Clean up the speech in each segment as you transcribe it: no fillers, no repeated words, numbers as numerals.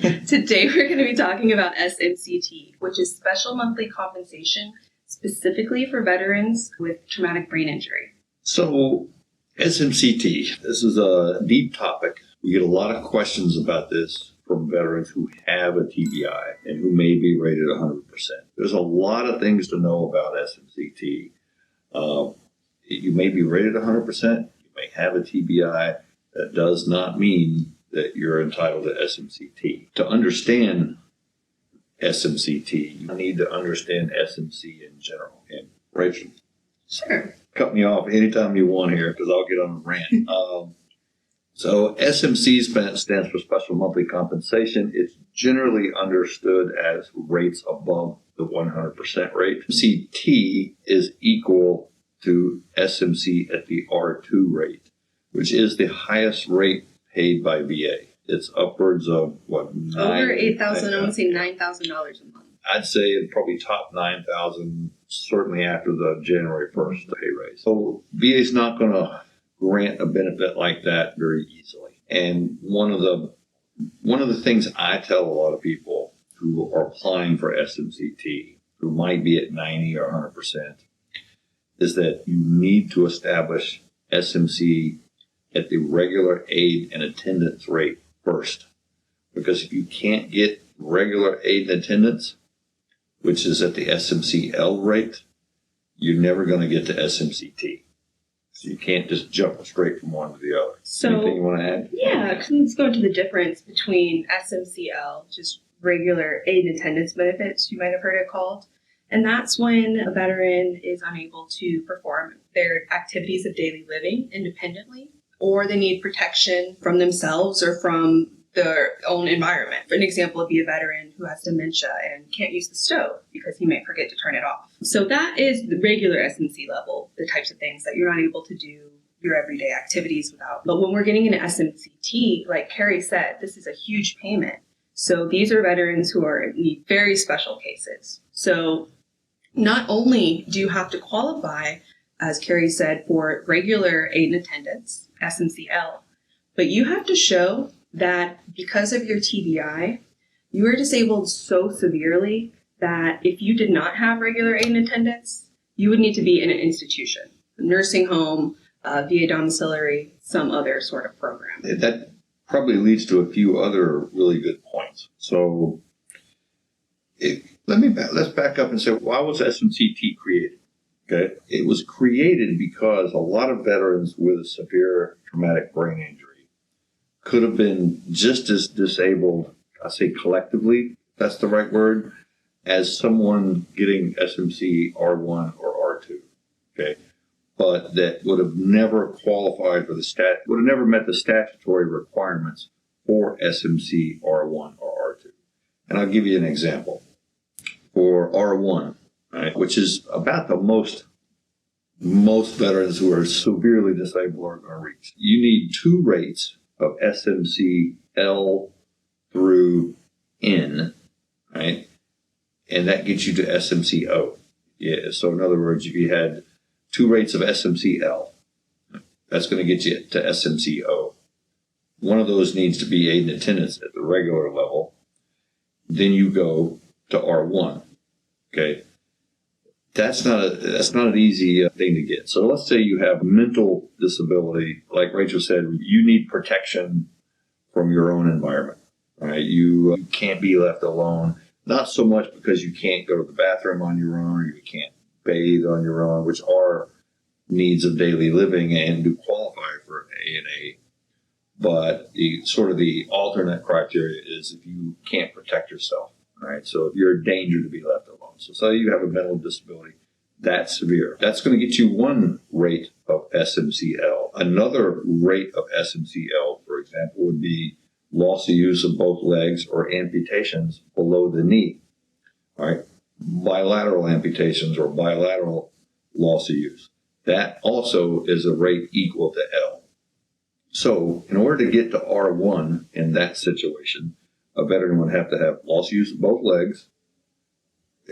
Today we're going to be talking about SMC-T, which is Special Monthly Compensation specifically for veterans with traumatic brain injury. So, SMC-T, this is a deep topic. We get a lot of questions about this from veterans who have a TBI and who may be rated 100%. There's a lot of things to know about SMC-T. You may be rated 100%. You may have a TBI. That does not mean that you're entitled to SMC-T. To understand SMC-T, you need to understand SMC in general. And Rachel, Sure. cut me off anytime you want here because I'll get on a rant. So SMC stands for Special Monthly Compensation. It's generally understood as rates above the 100% rate. SMC-T is equal to SMC at the R2 rate, which is the highest rate paid by VA. It's upwards of what? Over $8,000, I want to say $9,000 a month. I'd say it probably top $9,000, certainly after the January 1st pay raise. So VA's not going to grant a benefit like that very easily. And one of the things I tell a lot of people who are applying for SMC-T, who might be at 90 or 100%, is that you need to establish SMC at the regular aid and attendance rate first. Because if you can't get regular aid and attendance, which is at the SMC-L rate, you're never going to get to SMC-T. So you can't just jump straight from one to the other. So, anything you want to add? Yeah, let's go into the difference between SMC-L, just regular aid and attendance benefits, you might have heard it called. And that's when a veteran is unable to perform their activities of daily living independently, or they need protection from themselves or from their own environment. For an example would be a veteran who has dementia and can't use the stove because he may forget to turn it off. So that is the regular SMC level, the types of things that you're not able to do your everyday activities without. But when we're getting into SMC-T, like Carrie said, this is a huge payment. So these are veterans who need very special cases. So not only do you have to qualify, as Carrie said, for regular aid and attendance, SMC-L, but you have to show that because of your TBI, you are disabled so severely that if you did not have regular aid and attendance, you would need to be in an institution, a nursing home, VA domiciliary, some other sort of program. That probably leads to a few other really good points. So let's back up and say, why was SMC-T created? Okay, it was created because a lot of veterans with a severe traumatic brain injury could have been just as disabled, I say collectively, that's the right word, as someone getting SMC R1 or R2, okay? But that would have never qualified for would have never met the statutory requirements for SMC R1 or R2. And I'll give you an example. For R1, right, which is about the most veterans who are severely disabled are going to reach. You need 2 rates of SMC-L through N, right? And that gets you to SMC-O. Yeah, so in other words, if you had 2 rates of SMC-L, that's going to get you to SMC-O. One of those needs to be aid and attendance at the regular level. Then you go to R1, okay? That's not an easy thing to get. So let's say you have mental disability. Like Rachel said, you need protection from your own environment, right? You can't be left alone. Not so much because you can't go to the bathroom on your own or you can't bathe on your own, which are needs of daily living and do qualify for A&A. But the alternate criteria is if you can't protect yourself, right? So if you're a danger to be left alone. So say you have a mental disability that's severe. That's going to get you 1 rate of SMC-L. Another rate of SMC-L, for example, would be loss of use of both legs or amputations below the knee. All right? Bilateral amputations or bilateral loss of use. That also is a rate equal to L. So in order to get to R1 in that situation, a veteran would have to have loss of use of both legs,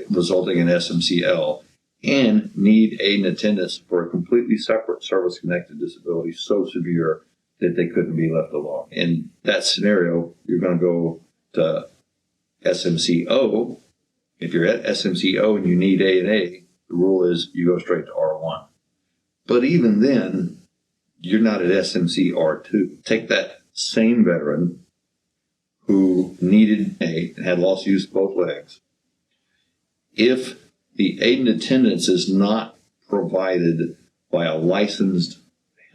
resulting in SMC-L, and need aid and attendance for a completely separate service-connected disability so severe that they couldn't be left alone. In that scenario, you're going to go to SMC-O, if you're at SMC-O and you need A&A, the rule is you go straight to R1. But even then, you're not at SMC-R2. Take that same veteran who needed A and had lost use of both legs. If the aid and attendance is not provided by a licensed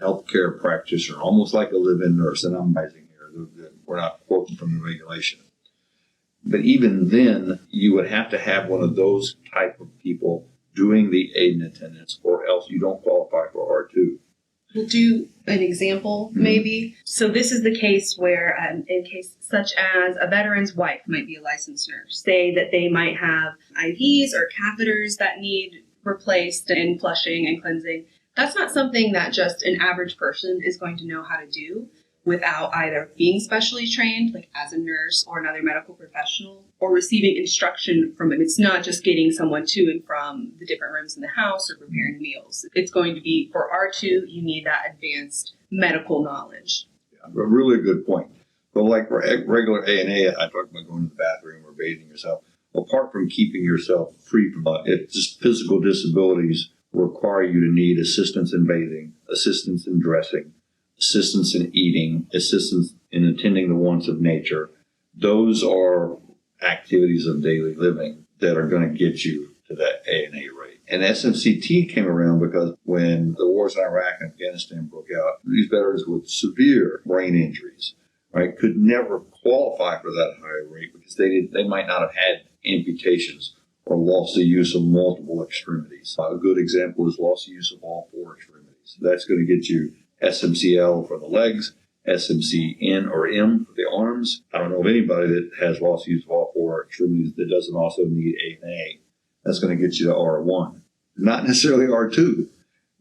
healthcare practitioner, almost like a live-in nurse, and I'm biasing here, we're not quoting from the regulation. But even then, you would have to have one of those type of people doing the aid and attendance, or else you don't qualify for R2. We'll do an example, maybe. So this is the case where, in case such as a veteran's wife might be a licensed nurse, say that they might have IVs or catheters that need replaced and flushing and cleansing. That's not something that just an average person is going to know how to do without either being specially trained, like as a nurse or another medical professional, or receiving instruction from it. It's not just getting someone to and from the different rooms in the house or preparing meals. It's going to be, for R2, you need that advanced medical knowledge. Yeah, a really good point. But like regular A&A, I talked about going to the bathroom or bathing yourself. Apart from keeping yourself free from it, just physical disabilities require you to need assistance in bathing, assistance in dressing, assistance in eating, assistance in attending the wants of nature. Those are activities of daily living that are going to get you to that A&A rate. And SMC-T came around because when the wars in Iraq and Afghanistan broke out, these veterans with severe brain injuries, right, could never qualify for that higher rate because they might not have had amputations or lost the use of multiple extremities. A good example is loss of use of all four extremities. That's going to get you SMC-L for the legs, SMC-N or M for the arms. I don't know of anybody that has loss of use of all four extremities that doesn't also need A&A. That's going to get you to R1, not necessarily R2.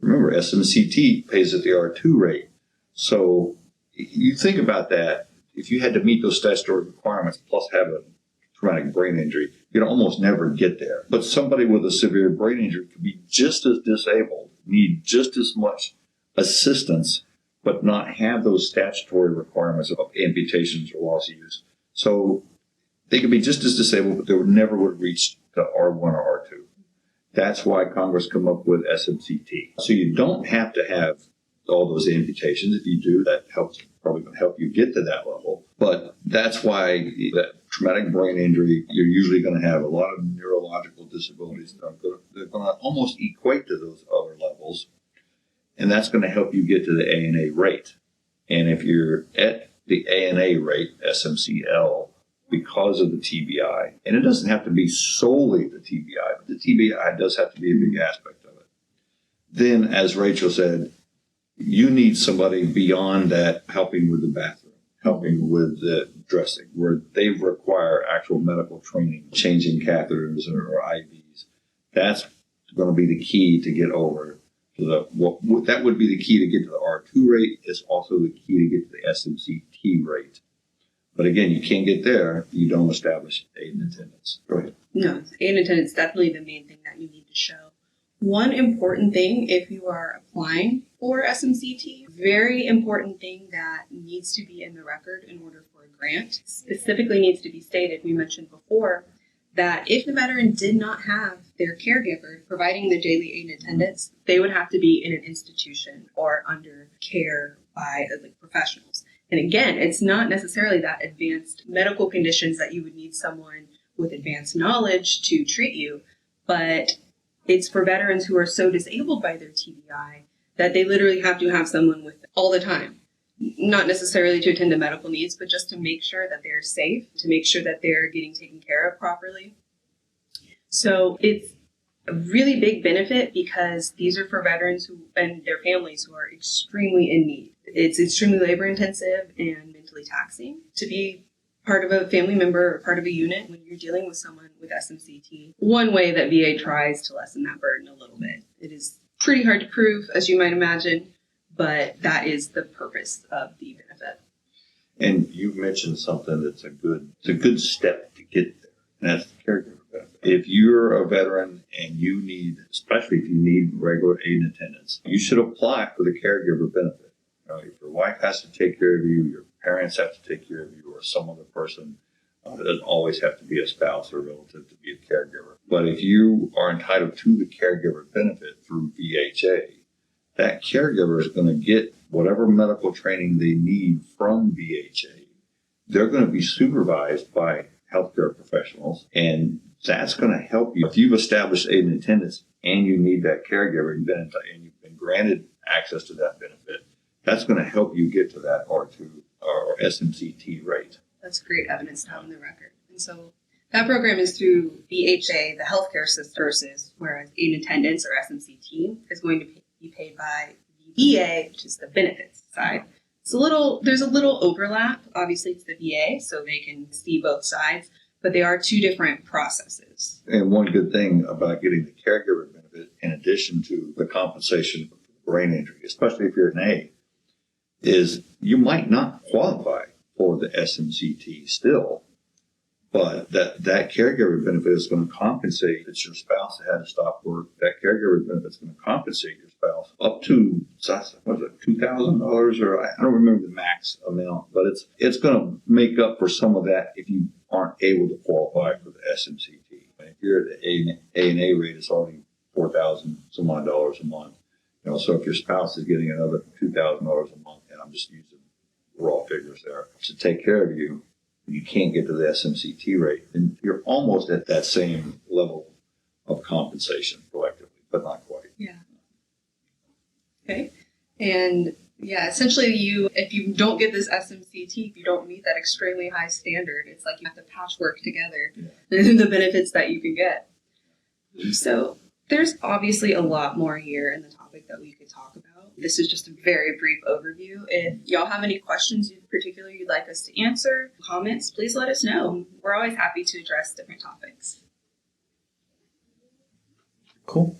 Remember, SMC-T pays at the R2 rate. So you think about that. If you had to meet those statutory requirements plus have a traumatic brain injury, you'd almost never get there. But somebody with a severe brain injury could be just as disabled, need just as much assistance, but not have those statutory requirements of amputations or loss of use. So they could be just as disabled, but they never would have reached to R1 or R2. That's why Congress come up with SMC-T. So you don't have to have all those amputations. If you do, that probably going to help you get to that level. But that's why that traumatic brain injury, you're usually going to have a lot of neurological disabilities. They're going to almost equate to those other levels. And that's going to help you get to the A&A rate. And if you're at the A&A rate, SMC-L, because of the TBI, and it doesn't have to be solely the TBI, but the TBI does have to be a big aspect of it. Then, as Rachel said, you need somebody beyond that helping with the bathroom, helping with the dressing, where they require actual medical training, changing catheters or IVs. That's going to be the key to get over to that would be the key to get to the R2 rate. It's also the key to get to the SMC-T rate. But again, you can't get there if you don't establish aid and attendance. Go ahead. No, aid and attendance is definitely the main thing that you need to show. One important thing if you are applying for SMC-T, very important thing that needs to be in the record in order for a grant, specifically needs to be stated, we mentioned before, that if the veteran did not have their caregiver providing the daily aid and attendance, they would have to be in an institution or under care by professionals. And again, it's not necessarily that advanced medical conditions that you would need someone with advanced knowledge to treat you, but it's for veterans who are so disabled by their TBI that they literally have to have someone with them all the time. Not necessarily to attend to medical needs, but just to make sure that they're safe, to make sure that they're getting taken care of properly. So it's a really big benefit because these are for veterans who and their families who are extremely in need. It's extremely labor intensive and mentally taxing to be part of a family member or part of a unit when you're dealing with someone with SMC-T. One way that VA tries to lessen that burden a little bit. It is pretty hard to prove, as you might imagine, but that is the purpose of the benefit. And you mentioned something that's a good step to get there, and that's the caregiver benefit. If you're a veteran and you need, especially if you need regular aid and attendance, you should apply for the caregiver benefit. If your wife has to take care of you, your parents have to take care of you, or some other person, It doesn't always have to be a spouse or relative to be a caregiver. But if you are entitled to the caregiver benefit through VHA, that caregiver is going to get whatever medical training they need from VHA. They're going to be supervised by healthcare professionals, and that's going to help you. If you've established aid and attendance and you need that caregiver and you've been granted access to that benefit, that's going to help you get to that R2 or SMC-T rate. That's great evidence to have in the record. And so that program is through VHA, the healthcare system, versus whereas aid and attendance or SMC-T is going to be paid by the VA, which is the benefits side. There's a little overlap. Obviously, it's the VA, so they can see both sides, but they are two different processes. And one good thing about getting the caregiver benefit, in addition to the compensation for brain injury, especially if you're an A, is you might not qualify for the SMC-T still, but that caregiver benefit is going to compensate. It's your spouse that had to stop work. That caregiver benefit is going to compensate your spouse up to, what is it, $2,000, or I don't remember the max amount, but it's going to make up for some of that if you aren't able to qualify for the SMC-T. And if you're at the A&A rate, it's already $4,000 some odd dollars a month. So if your spouse is getting another $2,000 a month, and I'm just using raw figures there, to take care of you, you can't get to the SMC-T rate, and you're almost at that same level of compensation collectively, but not quite. Yeah. Okay. And yeah, essentially if you don't get this SMC-T, if you don't meet that extremely high standard, it's like you have to patchwork together the benefits that you can get. So there's obviously a lot more here in the topic that we could talk about. This is just a very brief overview. If y'all have any questions in particular you'd like us to answer, comments, please let us know. We're always happy to address different topics. Cool.